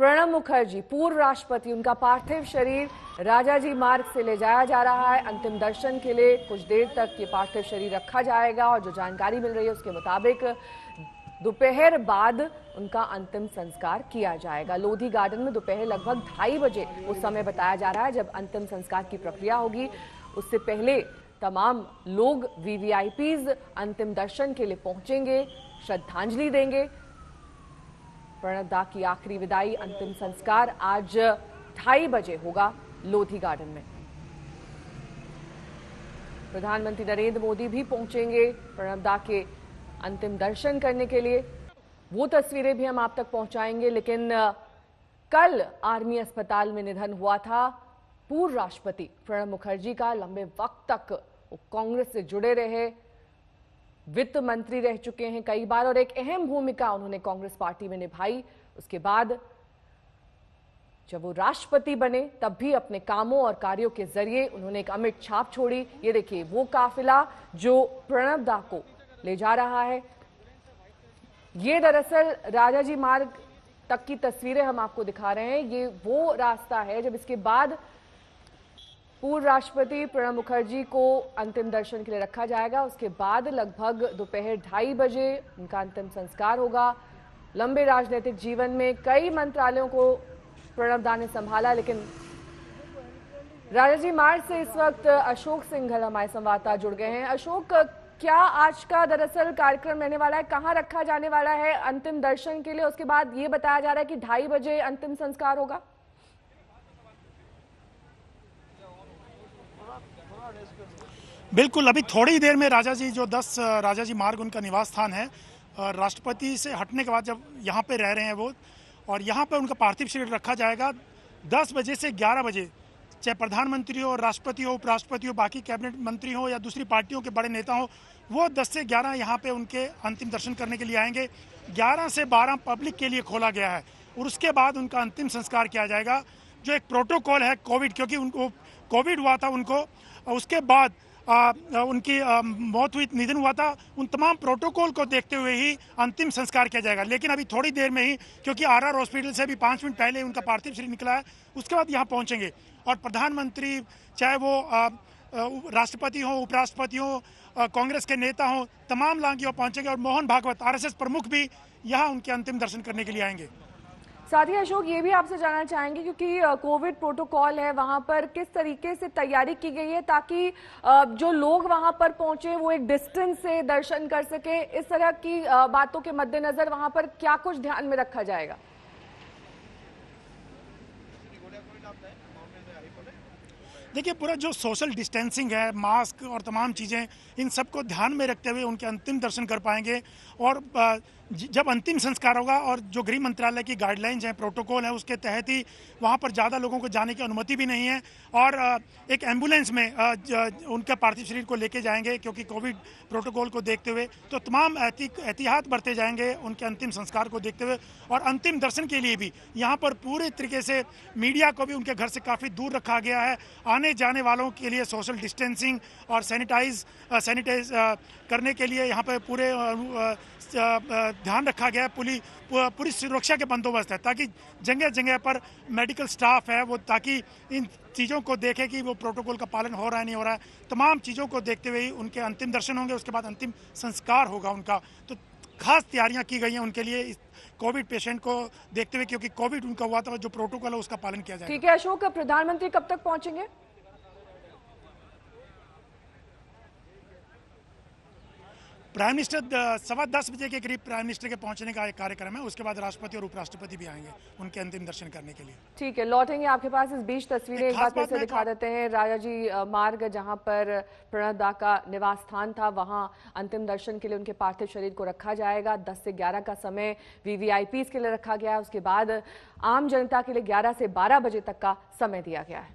प्रणब मुखर्जी पूर्व राष्ट्रपति, उनका पार्थिव शरीर राजाजी मार्ग से ले जाया जा रहा है। अंतिम दर्शन के लिए कुछ देर तक ये पार्थिव शरीर रखा जाएगा और जो जानकारी मिल रही है उसके मुताबिक दोपहर बाद उनका अंतिम संस्कार किया जाएगा। लोधी गार्डन में दोपहर लगभग 2:30 बजे वो समय बताया जा रहा है जब अंतिम संस्कार की प्रक्रिया होगी। उससे पहले तमाम लोग वीवीआईपीज अंतिम दर्शन के लिए पहुंचेंगे, श्रद्धांजलि देंगे। प्रणब दा की आखिरी विदाई, अंतिम संस्कार आज 2:30 बजे होगा लोधी गार्डन में। प्रधानमंत्री नरेंद्र मोदी भी पहुंचेंगे प्रणब दा के अंतिम दर्शन करने के लिए। वो तस्वीरें भी हम आप तक पहुंचाएंगे। लेकिन कल आर्मी अस्पताल में निधन हुआ था पूर्व राष्ट्रपति प्रणब मुखर्जी का। लंबे वक्त तक वो कांग्रेस से जुड़े रहे, वित्त मंत्री रह चुके हैं कई बार और एक अहम भूमिका उन्होंने कांग्रेस पार्टी में निभाई। उसके बाद जब वो राष्ट्रपति बने तब भी अपने कामों और कार्यों के जरिए उन्होंने एक अमिट छाप छोड़ी। ये देखिए वो काफिला जो प्रणब दा को ले जा रहा है। ये दरअसल राजाजी मार्ग तक की तस्वीरें हम आपको दिखा रहे हैं। ये वो रास्ता है जब इसके बाद पूर्व राष्ट्रपति प्रणब मुखर्जी को अंतिम दर्शन के लिए रखा जाएगा। उसके बाद लगभग दोपहर 2:30 बजे उनका अंतिम संस्कार होगा। लंबे राजनीतिक जीवन में कई मंत्रालयों को प्रणब दा ने संभाला, लेकिन राजाजी मार्ग से इस वक्त अशोक सिंघल हमारे संवाददाता जुड़ गए हैं। अशोक, क्या आज का दरअसल कार्यक्रम रहने वाला है, कहां रखा जाने वाला है अंतिम दर्शन के लिए? उसके बाद ये बताया जा रहा है कि 2:30 बजे अंतिम संस्कार होगा। बिल्कुल, अभी थोड़ी देर में राजाजी जो 10 राजाजी मार्ग उनका निवास स्थान है, राष्ट्रपति से हटने के बाद जब यहाँ पे रह रहे हैं वो, और यहाँ पे उनका पार्थिव शरीर रखा जाएगा 10 बजे से 11 बजे। चाहे प्रधानमंत्री हो, राष्ट्रपति हो, उपराष्ट्रपति हो, बाकी कैबिनेट मंत्री हो या दूसरी पार्टियों के बड़े नेता हो, वो 10 से 11 यहाँ पे उनके अंतिम दर्शन करने के लिए आएंगे। 11 से 12 पब्लिक के लिए खोला गया है और उसके बाद उनका अंतिम संस्कार किया जाएगा। जो एक प्रोटोकॉल है कोविड, क्योंकि उनको कोविड हुआ था उनको, उसके बाद उनकी मौत हुई, निधन हुआ था, उन तमाम प्रोटोकॉल को देखते हुए ही अंतिम संस्कार किया जाएगा। लेकिन अभी थोड़ी देर में ही, क्योंकि आरआर हॉस्पिटल से भी 5 मिनट पहले उनका पार्थिव शरीर निकला है, उसके बाद यहाँ पहुँचेंगे और प्रधानमंत्री, चाहे वो राष्ट्रपति हो, उपराष्ट्रपति हो, कांग्रेस के नेता हो, तमाम लोग यहाँ पहुँचेंगे और मोहन भागवत आरएसएस प्रमुख भी यहाँ उनके अंतिम दर्शन करने के लिए आएंगे। साथ ही अशोक, ये भी आपसे जानना चाहेंगे क्योंकि कोविड प्रोटोकॉल है, वहां पर किस तरीके से तैयारी की गई है ताकि जो लोग वहां पर पहुंचे वो एक डिस्टेंस से दर्शन कर सके। इस तरह की बातों के मद्देनजर वहां पर क्या कुछ ध्यान में रखा जाएगा? देखिए, पूरा जो सोशल डिस्टेंसिंग है, मास्क और तमाम चीज़ें, इन सबको ध्यान में रखते हुए उनके अंतिम दर्शन कर पाएंगे। और जब अंतिम संस्कार होगा और जो गृह मंत्रालय की गाइडलाइंस हैं, प्रोटोकॉल है, उसके तहत ही वहाँ पर ज़्यादा लोगों को जाने की अनुमति भी नहीं है। और एक एम्बुलेंस में उनके पार्थिव शरीर को लेके जाएंगे क्योंकि कोविड प्रोटोकॉल को देखते हुए। तो तमाम एहतियात बरते जाएंगे उनके अंतिम संस्कार को देखते हुए। और अंतिम दर्शन के लिए भी यहाँ पर पूरे तरीके से मीडिया को भी उनके घर से काफ़ी दूर रखा गया है। आने जाने वालों के लिए सोशल डिस्टेंसिंग और सैनिटाइज करने के लिए यहाँ पर पूरे ध्यान रखा गया है। पूरी सुरक्षा के बंदोबस्त है ताकि जगह जगह पर मेडिकल स्टाफ है वो, ताकि इन चीज़ों को देखे कि वो प्रोटोकॉल का पालन हो रहा है नहीं हो रहा है। तमाम चीज़ों को देखते हुए ही उनके अंतिम दर्शन होंगे, उसके बाद अंतिम संस्कार होगा उनका। तो खास तैयारियां की गई हैं उनके लिए इस कोविड पेशेंट को देखते हुए, क्योंकि कोविड उनका हुआ था, जो प्रोटोकॉल है उसका पालन किया जाएगा। ठीक है अशोक, प्रधानमंत्री कब तक पहुंचेंगे? प्राइम मिनिस्टर 10:15 बजे के करीब प्राइम मिनिस्टर के पहुंचने का एक कार्यक्रम है। उसके बाद राष्ट्रपति और उपराष्ट्रपति भी आएंगे उनके अंतिम दर्शन करने के लिए। ठीक है, लौटेंगे आपके पास। इस बीच तस्वीरें एक बार फिर से दिखा देते हैं। राजाजी मार्ग जहां पर प्रणब दा का निवास स्थान था, वहां अंतिम दर्शन के लिए उनके पार्थिव शरीर को रखा जाएगा। 10 से 11 का समय वीवीआईपीज के लिए रखा गया है। उसके बाद आम जनता के लिए 11 से 12 बजे तक का समय दिया गया है।